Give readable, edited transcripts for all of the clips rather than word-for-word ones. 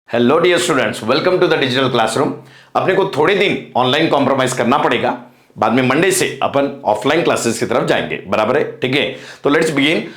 Hello dear students, welcome to the digital classroom. अपने को थोड़े दिन ऑनलाइन कॉम्प्रोमाइज करना पड़ेगा। बाद में मंडे से अपन ऑफलाइन क्लासेस की तरफ जाएंगे, बराबर है? ठीक है, तो लेट्स बिगिन।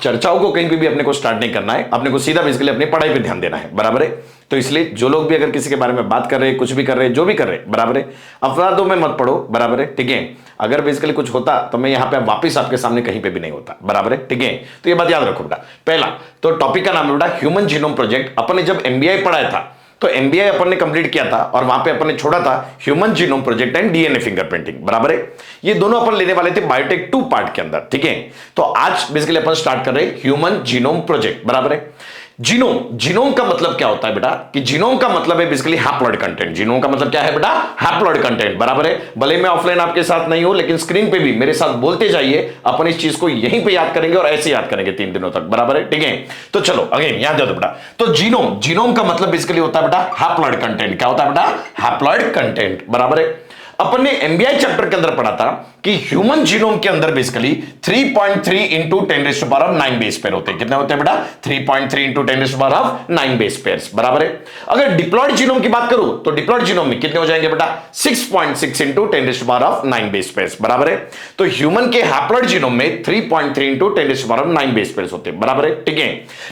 चर्चाओं को कहीं भी अपने को स्टार्ट नहीं करना है, अपने को सीधा बेसिकली अपनी पढ़ाई पे ध्यान देना है, बराबर है? तो इसलिए जो लोग भी अगर किसी के बारे में बात कर रहे हैं, कुछ भी कर रहे हैं, जो भी कर रहे हैं, बराबर है, अफवाहों में मत पड़ो, बराबर है? ठीक है, अगर बेसिकली कुछ होता तो मैं यहां पे वापस आपके सामने कहीं पे भी नहीं होता, बराबर है? ठीक है, तो ये बात याद रखो बेटा। पहला तो टॉपिक का नाम है बेटा ह्यूमन जीनोम प्रोजेक्ट। अपन ने जब एमबीआई पढ़ाया था तो एमबीआई अपन ने कंप्लीट किया था और वहां पे अपन ने छोड़ा था human genome project and DNA fingerprinting, बराबर है? ये दोनों अपन लेने वाले थे बायोटेक 2 पार्ट के अंदर, ठीक है? तो आज बेसिकली अपन स्टार्ट कर रहे हैं ह्यूमन जीनोम प्रोजेक्ट, बराबर है? जीनोम, जीनोम का मतलब क्या होता है बेटा? कि जीनोम का मतलब है बेसिकली हैप्लॉइड कंटेंट। जीनोम का मतलब क्या है बेटा? हैप्लॉइड कंटेंट, बराबर है? भले मैं ऑफलाइन आपके साथ नहीं हूं, लेकिन स्क्रीन पे भी मेरे साथ बोलते जाइए। अपन इस चीज को यहीं पे याद करेंगे और ऐसे याद करेंगे 3 दिनों तक, बराबर है? ठीक है, तो चलो अगेन याद दे दो बेटा। तो जीनोम, जीनोम का मतलब बेसिकली होता है बेटा हैप्लॉइड कंटेंट। क्या होता है बेटा? हैप्लॉइड कंटेंट, बराबर है? अपन ने एमबीआई चैप्टर के अंदर पढ़ा था कि ह्यूमन जीनोम के अंदर बेसिकली 3.3 इंटू 10⁹ बेस पेयर होते हैं। कितने होते हैं बेटा? 3.3 इंटू 10⁹ बेस पेयर्स, बराबर है? अगर डिप्लॉयड जीनोम की बात करूं तो डिप्लॉयड जीनोम में कितने हो जाएंगे बेटा? 6.6 इंटू 10⁹ बेस पेयर्स, बराबर है? तो ह्यूमन के हैप्लॉइड जीनोम में 3.3 इंटू 10⁹ बेस पेयर्स होते हैं, बराबर है? ठीक है,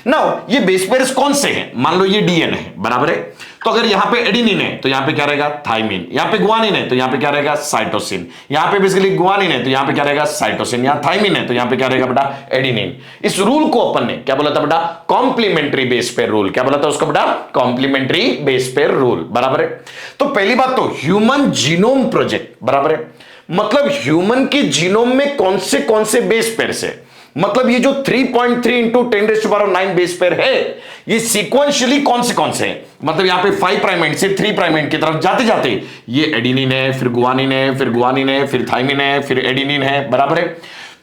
नाउ ये बेस पेयर्स कौन से हैं? मान लो ये डीएनए है, बराबर है? तो अगर यहां पे एडेनिन है तो यहां पे क्या रहेगा? थाइमिन। यहां पे गुआनिन है तो यहां पे क्या रहेगा? साइटोसिन। यहां पे बेसिकली गुआनिन है तो यहां पे क्या रहेगा? साइटोसिन। यहां थाइमिन है तो यहां पे क्या रहेगा बेटा? एडेनिन। इस रूल को अपन ने क्या बोला था बेटा? Complementary base pair rule. क्या बोला था उसको बेटा? कॉम्प्लीमेंट्री बेस पेयर रूल, बराबर है? तो पहली बात तो ह्यूमन जीनोम प्रोजेक्ट, बराबर है? मतलब ह्यूमन के जीनोम में कौन से बेस पेयर है? मतलब ये जो 3.3 इंटू 10⁹ बेस पेयर है, ये सीक्वेंशियली कौन से हैं? मतलब यहां पे 5 प्राइम एंड से 3 प्राइम एंड की तरफ जाते जाते ये एडेनिन है, फिर गुआनिन है, फिर गुआनिन है, फिर थाइमिन है, फिर एडेनिन है, बराबर है?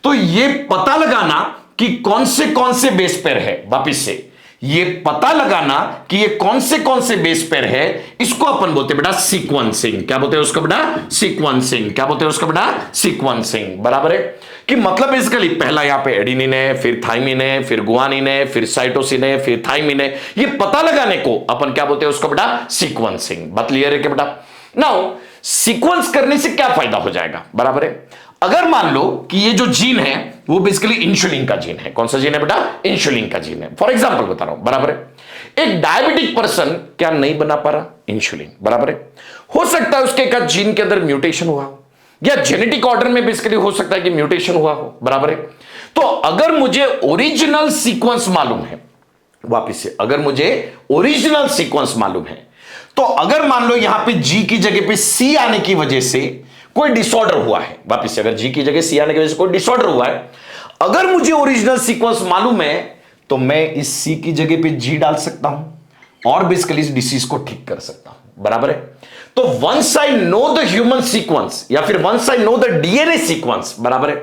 तो ये पता लगाना कि कौन से बेस पेयर है, वापिस से ये पता लगाना कि ये कौन से बेस पेयर है, इसको अपन बोलते हैं बेटा सीक्वेंसिंग। क्या बोलते हैं उसको बेटा? सीक्वेंसिंग। क्या बोलते हैं उसको बेटा? सीक्वेंसिंग, बराबर है? कि मतलब बेसिकली पहला यहां पे एडेनिन है, फिर थाइमिन है, फिर गुआनिन है, फिर साइटोसिन है, फिर थाइमिन है। ये पता लगाने को अपन क्या बोलते हैं उसको बेटा? सीक्वेंसिंग। बात क्लियर है क्या बेटा? नाउ सीक्वेंस करने से क्या फायदा हो जाएगा, बराबर है? अगर मान लो कि ये जो जीन है वो बेसिकली इंसुलिन का जीन है। कौन सा जीन है बेटा? इंसुलिन का जीन है। फॉर एग्जांपल बता रहा हूं, बराबर है? एक डायबिटिक पर्सन क्या नहीं बना पा रहा? इंसुलिन, बराबर है? हो सकता है उसके एक जीन के अंदर म्यूटेशन हुआ हो, या जेनेटिक ऑर्डर में बेसिकली हो सकता है कि म्यूटेशन हुआ हो, बराबर है? तो अगर मुझे ओरिजिनल सीक्वेंस मालूम है, वापिस से अगर मुझे ओरिजिनल सीक्वेंस मालूम है, तो अगर मान लो यहां पे जी की जगह पे सी आने की वजह से कोई डिसऑर्डर हुआ है, वापिस से अगर जी की जगह सी आने की वजह से कोई डिसऑर्डर हुआ है, अगर मुझे ओरिजिनल सीक्वेंस मालूम है तो मैं इस सी की जगह पे जी डाल सकता हूं और बेसिकली इस डिसीज को ठीक कर सकता हूं, बराबर है? तो once I know the human sequence या फिर once I know the DNA sequence, बराबर है?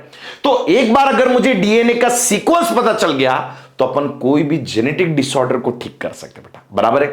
तो एक बार अगर मुझे डीएनए का सीक्वेंस पता चल गया तो अपन कोई भी जेनेटिक डिसऑर्डर को ठीक कर सकते बेटा, बराबर है?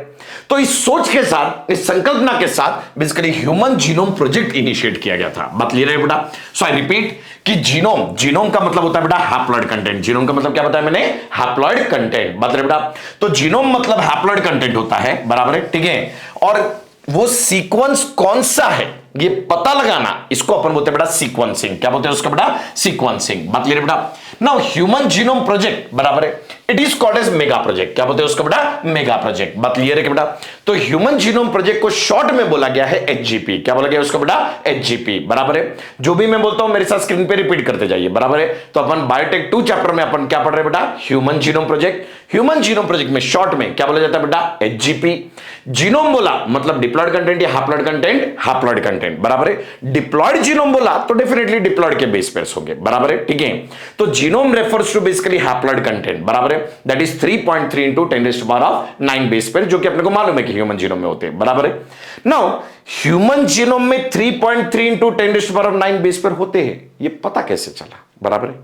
तो इस सोच के साथ, इस संकल्पना के साथ basically human genome project initiate किया गया था। बात क्लियर है बेटा? सो आई रिपीट कि जीनोम, जीनोम का मतलब होता है बेटा हैप्लॉइड कंटेंट। जीनोम का मतलब क्या बताया मैंने? हैप्लॉइड कंटेंट, मतलब बेटा तो जीनोम मतलब हैप्लॉइड कंटेंट होता है, बराबर है? ठीक है, और वो सीक्वेंस कौन सा है ये पता लगाना, इसको अपन बोलते हैं बेटा सीक्वेंसिंग। क्या बोलते हैं उसका बेटा? सीक्वेंसिंग। बात क्लियर बेटा? नाउ ह्यूमन जीनोम प्रोजेक्ट, बराबर है, it is called as mega project. क्या बोलते हैं उसका बेटा? Mega project. बात क्लियर है क्या बेटा? तो ह्यूमन जीनोम प्रोजेक्ट को शॉर्ट में बोला गया है एचजीपी। क्या बोला गया उसका बेटा? एचजीपी, बराबर है? जो भी मैं बोलता हूं मेरे साथ स्क्रीन पे रिपीट करते जाइए, बराबर है? तो अपन बायोटेक 2 चैप्टर में अपन क्या पढ़ रहे हैं बेटा? Human genome project. Human genome project में शॉर्ट में क्या बोला जाता है बेटा? एचजीपी। जीनोम बोला मतलब डिप्लॉयड कंटेंट या हैप्लॉइड कंटेंट? हैप्लॉइड कंटेंट, बराबर है? डिप्लॉयड जीनोम बोला तो डेफिनेटली डिप्लॉयड के बेस पेयर्स होंगे, बराबर है? ठीक है, तो genome refers to basically haploid content, बराबर है? That is 3.3 into 10⁻⁹ base pair, जो कि अपने को मालूम है कि ह्यूमन जीनोम में होते हैं, बराबर है? नाउ ह्यूमन जीनोम में 3.3 इंटू 10⁻⁹ बेस पेयर होते हैं, ये पता कैसे चला, बराबर है?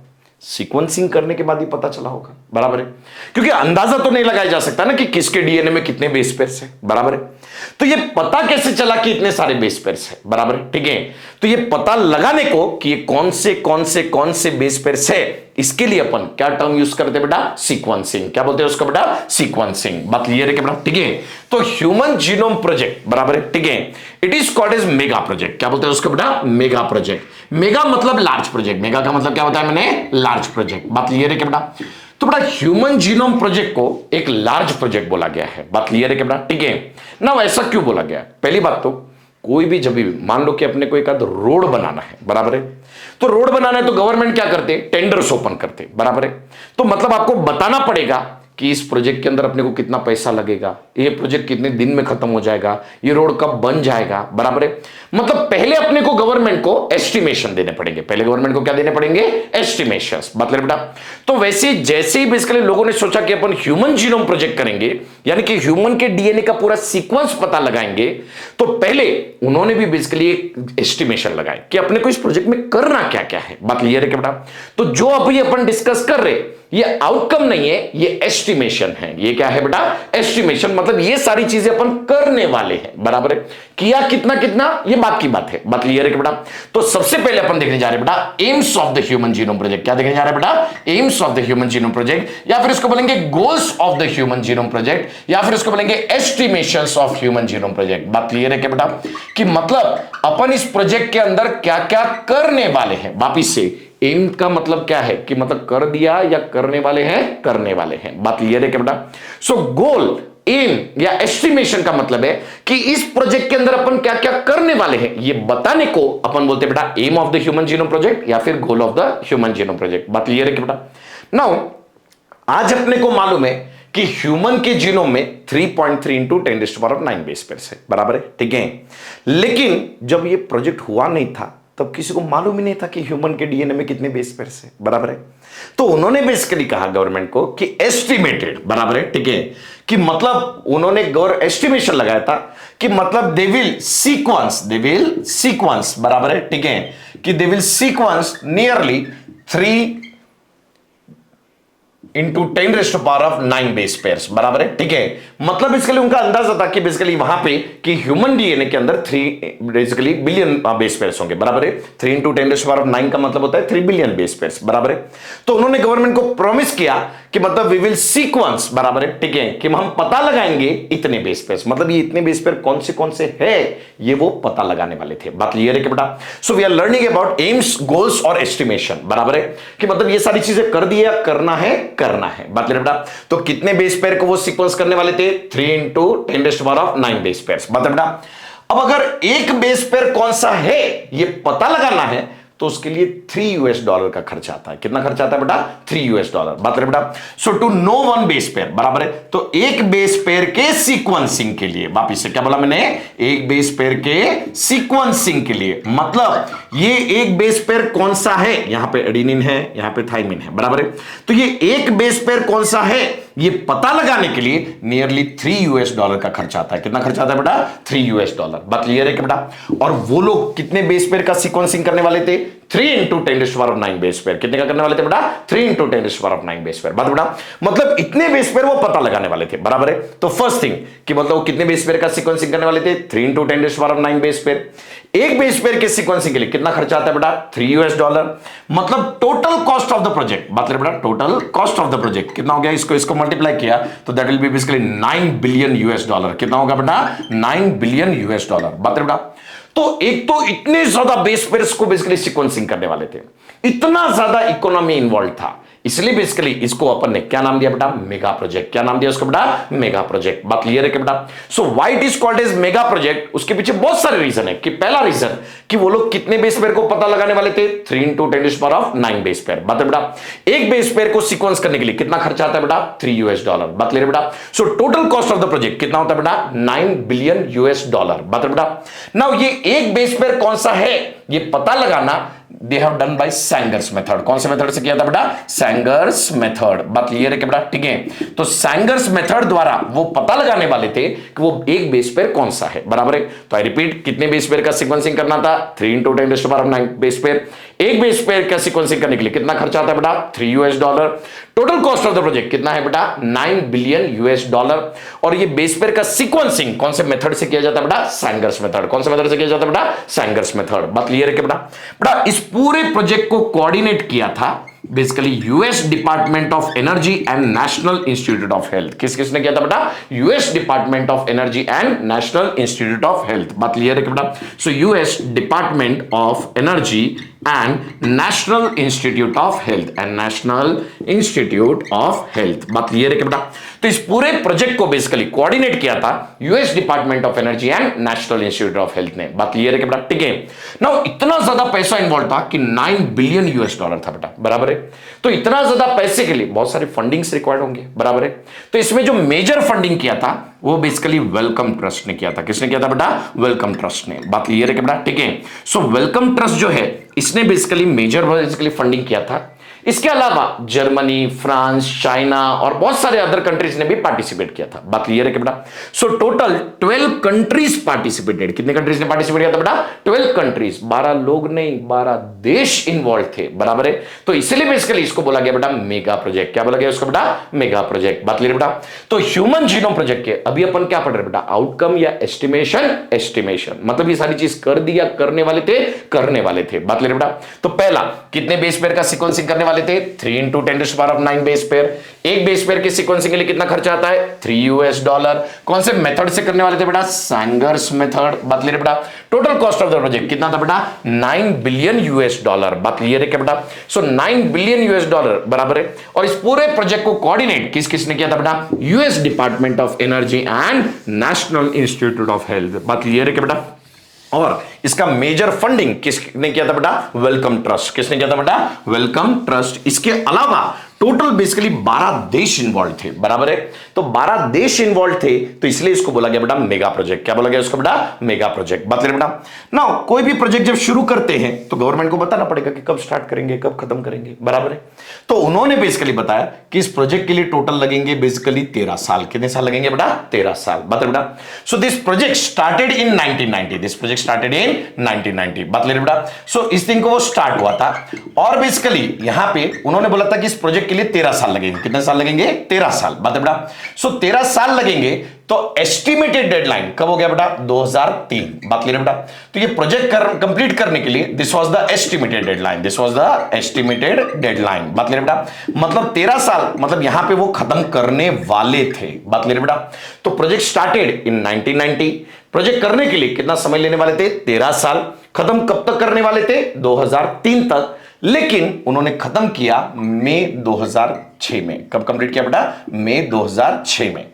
सीक्वेंसिंग करने के बाद ही पता चला होगा, बराबर है, क्योंकि अंदाजा तो नहीं लगाया जा सकता ना कि किसके डीएनए में कितने बेस पेयर्स है, बराबर है। तो ये पता कैसे चला कि इतने सारे बेस पेयर्स है, बराबर है, ठीक है। तो ये पता लगाने को कि ये कौन से बेस पेयर्स है, इसके लिए अपन क्या टर्म यूज करते हैं बेटा, सीक्वेंसिंग। क्या बोलते हैं उसको बेटा, सीक्वेंसिंग। बात क्लियर है क्या बेटा, ठीक है। तो ह्यूमन जीनोम प्रोजेक्ट, बराबर है, ठीक है, it is called as mega project. क्या बोलते हैं उसको बेटा, मेगा प्रोजेक्ट। मेगा मतलब लार्ज प्रोजेक्ट, मेगा का मतलब क्या बताया मैंने, लार्ज प्रोजेक्ट। बात क्लियर है क्या बेटा। तो बेटा ह्यूमन जीनोम प्रोजेक्ट को एक लार्ज प्रोजेक्ट बोला गया है। बात क्लियर है क्या बेटा, ठीक है ना। ऐसा क्यों बोला गया, पहली बात तो कोई भी जब भी मान लो कि अपने को एक आध रोड बनाना है, बराबर है, तो रोड बनाना है तो गवर्नमेंट क्या करते, टेंडर्स ओपन करते, बराबर है। तो मतलब आपको बताना पड़ेगा कि इस प्रोजेक्ट के अंदर अपने को कितना पैसा लगेगा, ये प्रोजेक्ट कितने दिन में खत्म हो जाएगा, ये रोड कब बन जाएगा, बराबर है। मतलब पहले अपने को गवर्नमेंट को एस्टिमेशन देने पड़ेंगे, पहले गवर्नमेंट को क्या देने पड़ेंगे, एस्टिमेशंस। मतलब बेटा तो वैसे जैसे ही बेसिकली लोगों ने सोचा कि अपन ह्यूमन जीनोम प्रोजेक्ट करेंगे, यानी कि ह्यूमन के डीएनए का पूरा सीक्वेंस पता लगाएंगे, तो पहले उन्होंने भी बेसिकली एक एस्टिमेशन लगाए कि अपने को इस प्रोजेक्ट में करना क्या क्या है। बात क्लियर है क्या बेटा। तो जो अभी अपन डिस्कस कर रहे ये आउटकम नहीं है, ये एस्टिमेशन है। ये क्या है बेटा, एस्टिमेशन। मतलब ये सारी चीजें अपन करने वाले हैं, बराबर है। किया कितना कितना ये बात की बात है। बात क्लियर है कि बेटा। तो सबसे पहले अपन देखने जा रहे हैं बेटा AIIMS of the human genome project. क्या देखने जा रहे हैं बेटा, AIIMS of the human genome project, या फिर इसको बोलेंगे goals of the human genome project, या फिर इसको बोलेंगे estimations of human genome project. बात क्लियर है क्या बेटा, कि मतलब अपन इस प्रोजेक्ट के अंदर क्या क्या करने वाले हैं। वापिस से एम का मतलब क्या है, कि मतलब कर दिया या करने वाले हैं, करने वाले हैं। बात क्लियर है क्या बेटा। सो गोल, एम या एस्टिमेशन का मतलब है कि इस प्रोजेक्ट के अंदर अपन क्या क्या करने वाले हैं, ये बताने को अपन बोलते हैं बेटा aim of the human genome project या फिर goal of the human genome project. बात क्लियर है क्या बेटा। नाउ आज अपने को मालूम है कि ह्यूमन के जीनोम में 3.3 इंटू 10⁹ बेस पेयर्स है, बराबर है, ठीक है। लेकिन जब ये प्रोजेक्ट हुआ नहीं था तब किसी को मालूम ही नहीं था कि ह्यूमन के डीएनए में कितने बेस पेयर्स है, बराबर है। तो उन्होंने बेसिकली कहा गवर्नमेंट को कि एस्टिमेटेड, बराबर है, ठीक है, कि मतलब उन्होंने एस्टिमेशन लगाया था कि मतलब दे विल सीक्वेंस, बराबर है, ठीक है, कि they will sequence nearly 3 into 10⁹ base pairs, बराबर है, ठीक है। मतलब इसके लिए उनका अंदाजा था कि बेसिकली वहां पे कि ह्यूमन डीएनए के अंदर 3 बेसिकली बिलियन बेस पेयर्स होंगे, बराबर है। 3 इंटू 10⁹ का मतलब होता है 3 बिलियन बेस पेयर्स, बराबर है। तो उन्होंने गवर्नमेंट को प्रॉमिस किया कि मतलब वी विल सीक्वेंस, बराबर है, ठीक है, कि हम पता लगाएंगे इतने बेस पेयर्स। मतलब ये इतने बेस पेयर कौन से है ये वो पता लगाने वाले थे। बात क्लियर है कि बेटा। So we are learning about aims, goals और एस्टिमेशन, बराबर है, कि मतलब ये सारी चीजें कर दिया, करना है। बात करें बेटा, तो कितने बेस पेयर को वो सीक्वेंस करने वाले थे, 3 इंटू 10⁹ बेस पेयर्स। बात बेटा अब अगर एक बेस पेयर कौन सा है ये पता लगाना है तो उसके लिए $3 का खर्चा आता है। कितना खर्चा आता है बेटा, $3। बात करें बेटा। So two no one base pair, बराबर है, तो एक बेस पेयर के सीक्वेंसिंग के लिए, वापिस से क्या बोला मैंने, एक बेस पेयर के सीक्वेंसिंग के लिए, मतलब ये एक बेस पेयर कौन सा है, यहां पे एडेनिन है, यहां पे थाइमिन है, बराबर है। तो ये एक बेस पेयर कौन सा है ये पता लगाने के लिए नियरली $3 का खर्चा आता है। कितना खर्चा आता है बेटा, $3। बात क्लियर है कि बेटा। और वो लोग कितने बेस पेयर का सीक्वेंसिंग करने वाले थे, 3 इंटू 10⁹ बेस पेयर। कितने का करने वाले थे बेटा, 3 इंटू 10⁹ बेस पेयर। बात बेटा मतलब इतने बेस पेयर वो पता लगाने वाले थे, बराबर है। तो फर्स्ट थिंग कि मतलब वो कितने बेस पेयर का सीक्वेंसिंग करने वाले थे, 3 इंटू 10⁹ बेस पेयर। एक बेस पेयर के सीक्वेंसिंग के लिए कितना खर्चा आता है बेटा, $3। मतलब total cost of the project, बात करें बेटा, total cost of the project कितना हो गया, इसको मल्टीप्लाई किया तो that will be basically $9 billion. कितना होगा बेटा, $9 बिलियन। बात करें बेटा, तो एक तो इतने ज्यादा बेस पेयर्स को बेसिकली सीक्वेंसिंग करने वाले थे, इतना ज्यादा इकोनॉमी इन्वॉल्व था, इसलिए बेसिकली इसको अपन ने क्या नाम दिया बेटा, मेगा प्रोजेक्ट। क्या नाम दिया उसको बेटा, मेगा प्रोजेक्ट। बात क्लियर है कि बेटा। So why it is called as mega project, उसके पीछे बहुत सारे रीजन है। कि पहला रीजन कि वो लोग कितने बेस पेयर को पता लगाने वाले थे, 3 इंटू 10⁹ बेस पेयर। बात है बेटा, एक बेस पेयर को सीक्वेंस करने के लिए कितना खर्चा आता है बेटा, $3। बात क्लियर है बेटा। So total cost of the project कितना होता है बेटा, $9 बिलियन। बात है बेटा। नाउ ये एक बेस पेयर कौन सा है ये पता लगाना they have done by Sanger's method. कौन से मेथड से किया था बेटा, सैंगर्स मेथड। बात क्लियर है कि बेटा, ठीक है। तो सैंगर्स मेथड द्वारा वो पता लगाने वाले थे कि वो एक बेस पेयर कौन सा है, बराबर है। तो आई रिपीट, कितने बेस पेयर का सीक्वेंसिंग करना था, 3 इंटू 10⁹ बेस पेयर। एक बेस पेयर का सीक्वेंसिंग करने के लिए कितना खर्चा आता है बेटा? $3। Total cost of the project कितना है बेटा? $9 बिलियन। और ये बेस पेयर का सीक्वेंसिंग कौन से मेथड से किया जाता है बेटा? सैंगर्स मेथड। कौन से मेथड से किया जाता है बेटा? सैंगर्स मेथड। बात क्लियर है क्या बेटा? बेटा इस पूरे प्रोजेक्ट को कोऑर्डिनेट किया था basically US department of energy and national institute of health. किसने किया था बेटा? US department of energy and national institute of health. बात क्लियर है क्या बेटा? So US department of energy and national institute of health बात क्लियर है क्या बेटा? तो इस पूरे प्रोजेक्ट को बेसिकली कोऑर्डिनेट किया था US department of energy and national institute of health ने। बात क्लियर है क्या बेटा? ठीक है। नाउ इतना ज्यादा पैसा इन्वॉल्व था कि $9 बिलियन था बेटा, बराबर है। तो इतना ज्यादा पैसे के लिए बहुत सारे फंडिंग्स रिक्वायर्ड होंगे, बराबर है। तो इसमें जो मेजर फंडिंग किया था वो बेसिकली वेलकम ट्रस्ट ने किया था। किसने किया था बेटा? वेलकम ट्रस्ट ने। बात क्लियर है क्या बेटा? ठीक है। सो वेलकम ट्रस्ट जो है इसने बेसिकली मेजर फंडिंग किया था। इसके अलावा जर्मनी, फ्रांस, चाइना और बहुत सारे अदर कंट्रीज ने भी पार्टिसिपेट किया था। बात क्लियर है क्या बेटा? So total 12 countries participated. कितने कंट्रीज ने पार्टिसिपेट किया था बेटा? 12 कंट्रीज। 12 लोग नहीं, 12 देश इन्वॉल्व थे, बराबर है। तो इसलिए बेसिकली इसको बोला गया बेटा मेगा प्रोजेक्ट। क्या बोला गया इसको बेटा? Mega project. बात क्लियर बेटा? तो ह्यूमन जीनोम प्रोजेक्ट के अभी अपन क्या पढ़ रहे बेटा? आउटकम या एस्टिमेशन मतलब ये सारी चीज कर दिया, करने वाले थे। बात क्लियर बेटा? तो पहला कितने बेस पेयर का सीक्वेंसिंग करने वाले थे? 3 × 10⁹ बेस पेयर। एक बेस पेयर के सीक्वेंसिंग के लिए कितना खर्चा आता है? $3। कौन से मेथड से करने वाले थे बेटा? सैंगर्स मेथड। बात क्लियर बेटा? Total cost of the project कितना था बेटा? $9 बिलियन। बात क्लियर है क्या बेटा? सो $9 बिलियन बराबर है। और इस पूरे प्रोजेक्ट को कोऑर्डिनेट किसने किया था बेटा? US department of energy and national institute of health. बात क्लियर है क्या बेटा? और इसका मेजर फंडिंग किसने किया था बेटा? Wellcome Trust. किसने किया था बेटा? Wellcome Trust. इसके अलावा टोटल बेसिकली 12 देश इन्वॉल्व थे, बराबर है। तो 12 देश इन्वॉल्व थे तो इसलिए इसको बोला गया बेटा मेगा प्रोजेक्ट। क्या बोला गया इसको बेटा? Mega project. बात करें बेटा? नाउ कोई भी प्रोजेक्ट जब शुरू करते हैं तो गवर्नमेंट को बताना पड़ेगा कि कब स्टार्ट करेंगे, कब खत्म करेंगे, बराबर है। तो उन्होंने बेसिकली बताया कि इस प्रोजेक्ट के लिए टोटल लगेंगे बेसिकली 13 साल। कितने साल लगेंगे बेटा? 13 साल। बात बेटा? So this project started in 1990। बात ले बेटा? सो इस दिन को वो स्टार्ट हुआ था और बेसिकली यहां पे उन्होंने बोला था कि इस प्रोजेक्ट के लिए 13 साल लगेंगे। कितने साल लगेंगे? 13 साल। बात बेटा? सो 13 साल लगेंगे तो एस्टिमेटेड डेडलाइन कब हो गया बेटा? 2003। बात क्लियर बेटा? तो ये प्रोजेक्ट कंप्लीट करने के लिए this was the estimated deadline. बात क्लियर बेटा? मतलब 13 साल मतलब यहां पे वो खत्म करने वाले थे। बात क्लियर बेटा? तो प्रोजेक्ट स्टार्टेड इन 1990। प्रोजेक्ट करने के लिए कितना समय लेने वाले थे? 13 साल। खत्म कब तक करने वाले थे? 2003 तक। लेकिन उन्होंने खत्म किया मई 2006 में। कब कंप्लीट किया बेटा? मई 2006 में।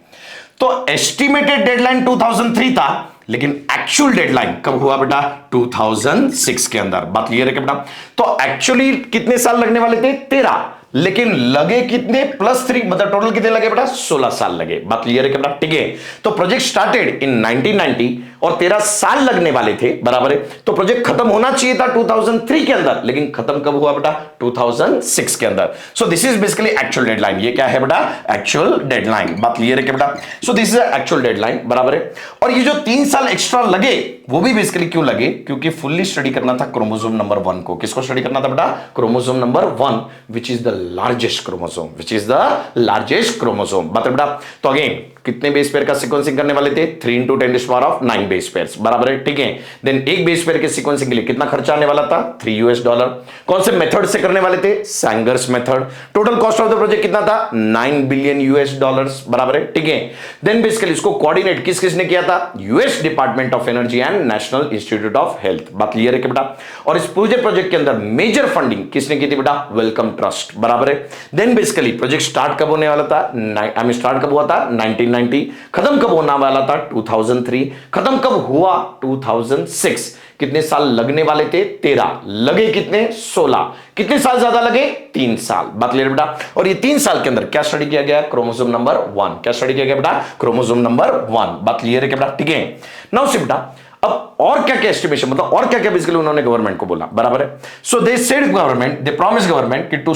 तो एस्टिमेटेड डेडलाइन 2003 था लेकिन एक्चुअल डेडलाइन कब हुआ बेटा? 2006 के अंदर। बात क्लियर है क्या बेटा? तो एक्चुअली कितने साल लगने वाले थे? 13, लेकिन लगे कितने? +3 मतलब टोटल कितने लगे बेटा? 16 साल लगे। बात क्लियर है क्या बेटा? ठीक है। तो प्रोजेक्ट स्टार्टेड इन 1990 और 13 साल लगने वाले थे, बराबर है। तो प्रोजेक्ट खत्म होना चाहिए था 2003 के अंदर, लेकिन खत्म कब हुआ बेटा? 2006 के अंदर। So this is basically actual deadline. ये क्या है बेटा? Actual deadline. बात क्लियर है क्या बेटा? So this is actual deadline, बराबर है। और ये जो 3 साल एक्स्ट्रा लगे वो भी बेसिकली क्यों लगे? क्योंकि फुल्ली स्टडी करना था क्रोमोसोम नंबर 1 को। किसको स्टडी करना था बेटा? Chromosome number 1 which is the largest chromosome. बात बेटा? तो अगेन कितने बेस पेयर का सीक्वेंसिंग करने वाले थे? 3 × 10⁹ बेस पेयर्स, बराबर है। ठीक है। देन एक बेस पेयर के सीक्वेंसिंग के लिए कितना खर्चा आने वाला था? $3। कौन से मेथड से करने वाले थे? Sanger's method. Total cost of the project कितना था? $9 बिलियन, बराबर है। ठीक है। देन बेसिकली इसको कोऑर्डिनेट किसने किया था? US department of energy and national institute of health. बात क्लियर है क्या बेटा? और इस पूरे प्रोजेक्ट के अंदर मेजर फंडिंग किसने की थी बेटा? वेलकम ट्रस्ट, बराबर है। देन बेसिकली प्रोजेक्ट स्टार्ट कब होने वाला था? स्टार्ट कब हुआ था? 1990। खत्म कब होने वाला था? 2003। खत्म कब हुआ? 2006। कितने साल लगने वाले थे? 13। लगे कितने? 16। कितने साल ज्यादा लगे? 3 साल। बात क्लियर बेटा? और ये 3 साल के अंदर क्या स्टडी किया गया? Chromosome number 1। क्या स्टडी किया गया बेटा? Chromosome number 1। बात क्लियर है क्या बेटा? ठीक है। नाउ सी बेटा अब और क्या क्या एस्टिमेशन मतलब और क्या क्या बेसिकली उन्होंने गवर्नमेंट को बोला, बराबर है। So they said government, they promise government कि टू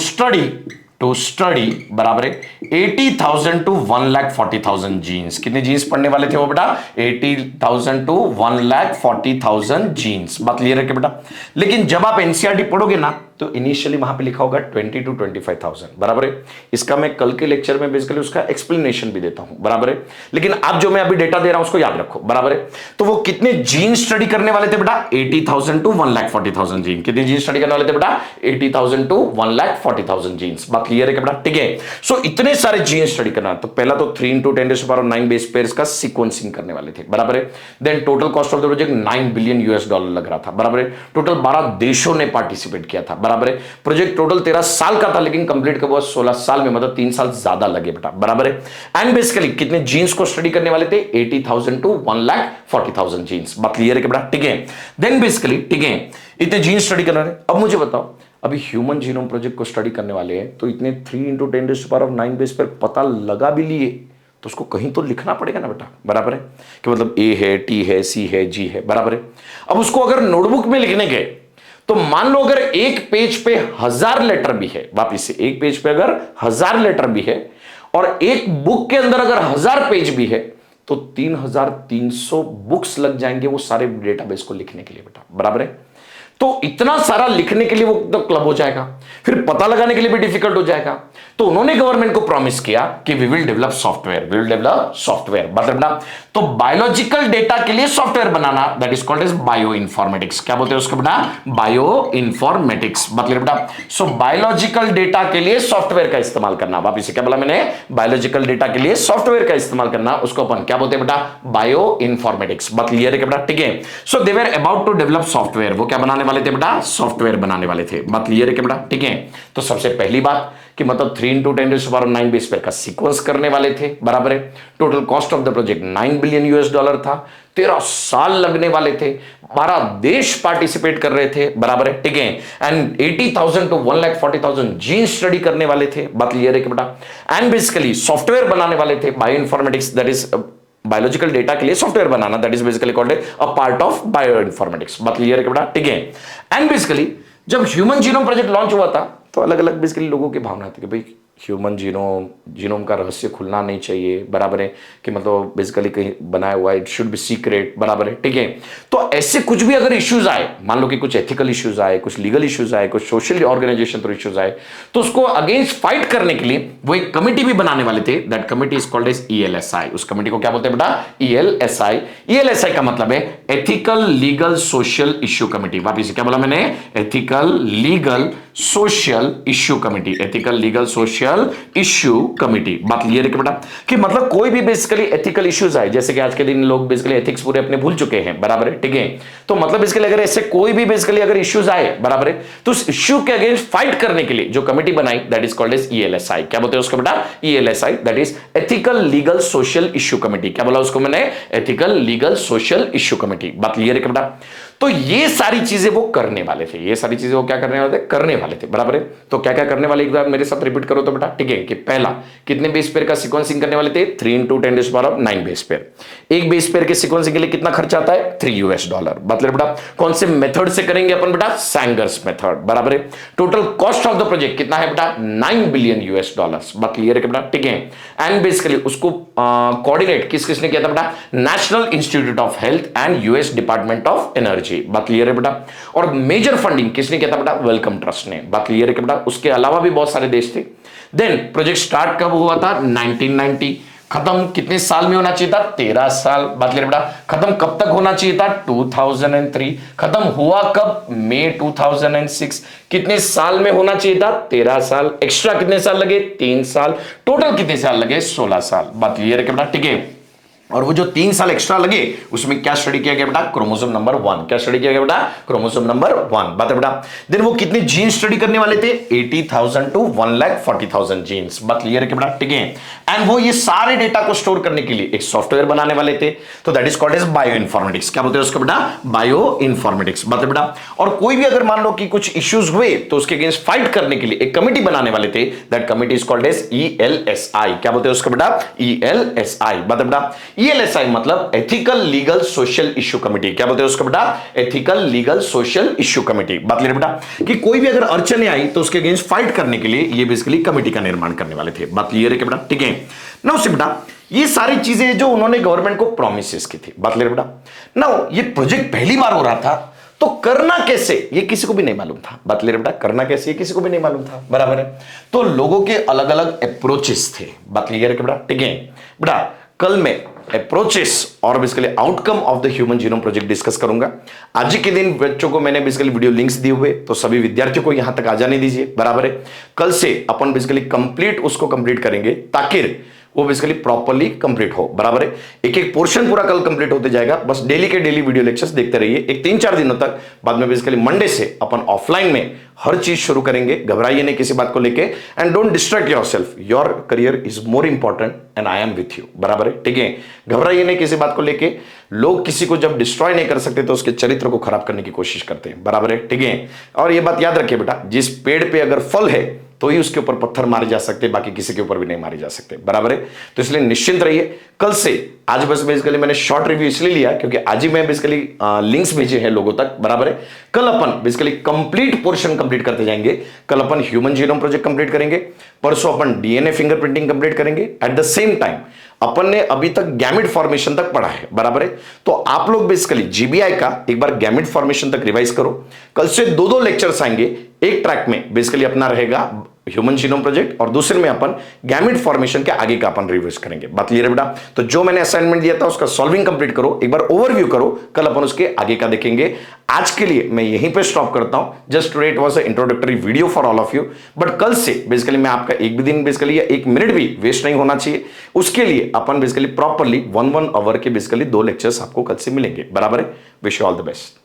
टू स्टडी बराबर है 80,000 टू 1,40,000 जीन्स। कितने जीन्स पढ़ने वाले थे वो बेटा? 80,000 टू 1,40,000 जीन्स। बात क्लियर है क्या बेटा? लेकिन जब आप एनसीईआरटी पढ़ोगे ना तो इनिशियली वहां पे लिखा होगा 20 टू 25,000 बराबर है। इसका मैं कल के लेक्चर में बेसिकली उसका एक्सप्लेनेशन भी देता हूं बराबर है। लेकिन अब जो मैं अभी डेटा दे रहा हूं उसको याद रखो बराबर है। तो वो कितने जीन स्टडी करने वाले थे बेटा? 80,000 टू 1,40,000 जीन। कितने जीन स्टडी करने वाले थे बेटा? 80,000 टू 1,40,000 जीन्स। बात क्लियर है क्या बेटा? ठीक है। सो इतने सारे जीन स्टडी करना, तो पहला तो 3 × 10⁹ बेस पेयर्स का सीक्वेंसिंग करने वाले थे बराबर है। Then total cost of the project $9 billion लग रहा था बराबर है। टोटल 12 देशों ने पार्टिसिपेट किया था बराबर है। प्रोजेक्ट टोटल 13 साल का था लेकिन कंप्लीट कब हुआ? 16 साल में, मतलब 3 साल ज्यादा लगे बेटा बराबर है। एंड बेसिकली कितने जीन्स को स्टडी करने वाले थे? 80,000 टू 1,40,000 जीन्स। बात क्लियर है क्या बेटा? ठीक है। देन बेसिकली ठीक है, इतने जीन स्टडी करना है। अब मुझे बताओ, अभी ह्यूमन जीनोम प्रोजेक्ट को स्टडी करने वाले हैं तो इतने 3 × 10⁹ बेस पर पता लगा भी लिए तो उसको कहीं तो लिखना पड़ेगा ना बेटा बराबर है। कि मतलब ए है, टी है, सी है, जी है बराबर है। अब उसको अगर नोटबुक में लिखने गए तो मान लो अगर एक पेज पे 1000 लेटर भी है, वापिस से एक पेज पे अगर 1000 लेटर भी है और एक बुक के अंदर अगर 1000 पेज भी है तो 3,300 बुक्स लग जाएंगे वो सारे डेटाबेस को लिखने के लिए बेटा बराबर है। तो इतना सारा लिखने के लिए वो तो क्लब हो जाएगा, फिर पता लगाने के लिए भी डिफिकल्ट हो जाएगा। तो उन्होंने गवर्नमेंट को प्रॉमिस किया कि वी विल डेवलप सॉफ्टवेयर मतलब तो बायोलॉजिकल डेटा के लिए सॉफ्टवेयर बनाना, that is called as bioinformatics. क्या बोलते हैं उसको बेटा? बायो इन्फॉर्मेटिक्स मतलब बेटा। सो बायोलॉजिकल डेटा के लिए सॉफ्टवेयर का इस्तेमाल करना, वापिस से क्या बोला मैंने? बायोलॉजिकल डेटा के लिए सॉफ्टवेयर का इस्तेमाल करना, उसको अपन क्या बोलते हैं बेटा? Bioinformatics. बात क्लियर है क्या बेटा? ठीक है। So they were about to develop software, वो क्या बनाने वाले थे बेटा? सॉफ्टवेयर बनाने वाले थे। बात क्लियर है क्या बेटा? ठीक है। तो सबसे पहली बात कि मतलब 3 × 10⁹ बेस पेयर का सीक्वेंस करने वाले थे बराबर है। Total cost of the project $9 billion था। 13 साल लगने वाले थे। 12 देश पार्टिसिपेट कर रहे थे बराबर है। ठीक है। एंड 80,000 टू 1,40,000 जीन स्टडी करने वाले थे। बात क्लियर है क्या बेटा? एंड बेसिकली सॉफ्टवेयर बनाने वाले थे, bio informatics, that is biological data के लिए सॉफ्टवेयर बनाना, that is basically called a part of bio informatics. बात क्लियर है क्या बेटा? ठीक है। एंड बेसिकली जब ह्यूमन जीनोम प्रोजेक्ट लॉन्च हुआ था तो अलग अलग बेसिकली लोगों की भावना थी कि भाई ह्यूमन जीनोम का रहस्य खुलना नहीं चाहिए बराबर है। कि मतलब बेसिकली कहीं बनाया हुआ है, इट शुड बी सीक्रेट बराबर है। ठीक है। तो ऐसे कुछ भी अगर इश्यूज आए, मान लो कि कुछ एथिकल इश्यूज आए, कुछ लीगल इश्यूज आए, कुछ सोशल ऑर्गेनाइजेशन थ्रू इश्यूज आए, तो उसको अगेंस्ट फाइट करने के लिए वो एक कमिटी भी बनाने वाले थे। That committee is called as ELSI। उस कमिटी को क्या बोलते हैं बेटा? ELSI। ELSI का मतलब है ethical legal social issue committee. वापिस से क्या बोला मैंने? Ethical legal social issue committee, ethical legal social issue committee. बात क्लियर है कि बेटा? कि मतलब कोई भी बेसिकली एथिकल इश्यूज आए, जैसे कि आज के दिन लोग बेसिकली एथिक्स पूरे अपने भूल चुके हैं बराबर है। ठीक है। तो मतलब बेसिकली अगर ऐसे कोई भी बेसिकली अगर इश्यूज आए बराबर है तो उस इश्यू के अगेंस्ट फाइट करने के लिए जो कमिटी बनाई, that is called as ELSI। क्या बोलते हैं उसको बेटा? ELSI, that is ethical legal social issue committee. क्या बोला उसको मैंने? Ethical legal social issue committee. बात क्लियर है कि बेटा? तो ये सारी चीजें वो करने वाले थे, ये सारी चीजें वो क्या करने वाले थे? करने वाले थे बराबर है। तो क्या क्या करने वाले, एक बार मेरे साथ रिपीट करो तो बेटा। ठीक है। कि पहला कितने बेस पेयर का सीक्वेंसिंग करने वाले थे? 3 × 10⁹ बेस पेयर। एक बेस पेयर के सीक्वेंसिंग के लिए कितना खर्चा आता है? $3। मतलब बेटा कौन से मेथड से करेंगे अपन बेटा? सैंगर्स मेथड बराबर है। Total cost of the project कितना है बेटा? $9 बिलियन। बात क्लियर है बेटा? ठीक है। एंड बेसिकली उसको कोऑर्डिनेट किसने किया था बेटा? National institute of health and US department of energy. बात क्लियर है बेटा? और मेजर फंडिंग किसने किया था बेटा? वेलकम ट्रस्ट ने। बात क्लियर है बेटा? उसके अलावा भी बहुत सारे देश थे। देन प्रोजेक्ट स्टार्ट कब हुआ था? 1990। खत्म कितने साल में होना चाहिए था? 13 साल। बात क्लियर बेटा? खत्म कब तक होना चाहिए था? 2003। खत्म हुआ कब? मई 2006। कितने साल में होना चाहिए था? 13 साल। एक्स्ट्रा कितने साल लगे? 3 साल। टोटल कितने साल लगे? 16 साल। बात क्लियर है बेटा? ठीक है। और वो जो 3 साल एक्स्ट्रा लगे उसमें क्या स्टडी किया गया बेटा? Chromosome number 1। क्या स्टडी किया गया बेटा? Chromosome number 1। बात है बेटा? देन वो कितने जीन स्टडी करने वाले थे? 80,000 टू 1,40,000 जीन्स। बात क्लियर है कि बेटा? ठीक है। एंड वो ये सारे डेटा को स्टोर करने के लिए एक सॉफ्टवेयर बनाने वाले थे, तो that is called as bioinformatics. क्या बोलते हैं उसको बेटा? Bioinformatics. बात है बेटा? और कोई भी अगर मान लो कि कुछ इश्यूज हुए तो उसके अगेंस्ट फाइट करने के लिए एक कमिटी बनाने वाले थे, that committee is called as ELSI। क्या बोलते हैं उसको बेटा? ELSI। बात है बेटा? ELSI मतलब ethical legal social issue committee. क्या बोलते हैं उसको बेटा? Ethical legal social issue committee. बात क्लियर बेटा? कि कोई भी अगर अड़चने आई तो उसके अगेंस्ट फाइट करने के लिए ये बेसिकली कमेटी का निर्माण करने वाले थे। बात क्लियर है क्या बेटा? ठीक है ना। उससे बेटा ये सारी चीजें जो उन्होंने गवर्नमेंट को प्रॉमिसेस की थी। बात क्लियर बेटा? ना ये प्रोजेक्ट पहली बार हो रहा था तो करना कैसे ये किसी को भी नहीं मालूम था। बात क्लियर बेटा? करना कैसे ये किसी को भी नहीं मालूम था, बराबर है। तो लोगों के अलग अलग अप्रोचेस थे। बात क्लियर है बेटा? ठीक है बेटा, कल मैं अप्रोचेस और basically outcome of the human genome project discuss करूंगा। आज के दिन बच्चों को मैंने बेसिकली वीडियो लिंक्स दिए हुए, तो सभी विद्यार्थियों को यहां तक आ जाने दीजिए, बराबर है। कल से अपन बेसिकली कंप्लीट उसको कंप्लीट करेंगे ताकि वो बेसिकली प्रॉपर्ली कंप्लीट हो, बराबर है। एक एक पोर्शन पूरा कल कंप्लीट होते जाएगा। बस डेली के डेली वीडियो लेक्चर्स देखते रहिए एक 3-4 दिनों तक। बाद में बेसिकली मंडे से अपन ऑफलाइन में हर चीज शुरू करेंगे। घबराइए नहीं किसी बात को लेके, and don't distract yourself. Your career is more important and I am with you, बराबर है। ठीक है, घबराइए नहीं किसी बात को लेके। लोग किसी को जब डिस्ट्रॉय नहीं कर सकते तो उसके चरित्र को खराब करने की कोशिश करते हैं, बराबर है। ठीक है, और ये बात याद रखिए बेटा, जिस पेड़ पे अगर फल है तो ही उसके ऊपर पत्थर मारे जा सकते, बाकी किसी के ऊपर भी नहीं मारे जा सकते, बराबर है। तो इसलिए निश्चिंत रहिए। कल से आज बस बेसिकली मैंने शॉर्ट रिव्यू इसलिए लिया क्योंकि आज ही मैं बेसिकली लिंक्स भेजे हैं लोगों तक, बराबर है। कल अपन बेसिकली कंप्लीट पोर्शन कंप्लीट करते जाएंगे। कल अपन ह्यूमन जीनोम प्रोजेक्ट कंप्लीट करेंगे, परसों अपन DNA फिंगरप्रिंटिंग कंप्लीट करेंगे। एट द सेम टाइम अपन ने अभी तक गैमिट फॉर्मेशन तक पढ़ा है, बराबर है। तो आप लोग बेसिकली GBI का एक बार गैमिट फॉर्मेशन तक रिवाइज करो। कल से 2-2 लेक्चर्स आएंगे। एक ट्रैक में बेसिकली अपना रहेगा ह्यूमन जीनोम प्रोजेक्ट और दूसरे में अपन गैमिट फॉर्मेशन के आगे का अपन रिवाइज करेंगे। बात क्लियर है बेटा? तो जो मैंने असाइनमेंट दिया था उसका सॉल्विंग कंप्लीट करो, एक बार ओवरव्यू करो, कल अपन उसके आगे का देखेंगे। आज के लिए मैं यहीं पे स्टॉप करता हूं। Just today it was a introductory video for all of you, but कल से बेसिकली मैं आपका एक भी दिन बेसिकली या 1 मिनट भी वेस्ट नहीं होना चाहिए। उसके लिए अपन बेसिकली प्रॉपर्ली 1-1 आवर के बेसिकली 2 लेक्चर्स आपको कल से मिलेंगे, बराबर है। Wish you all the best.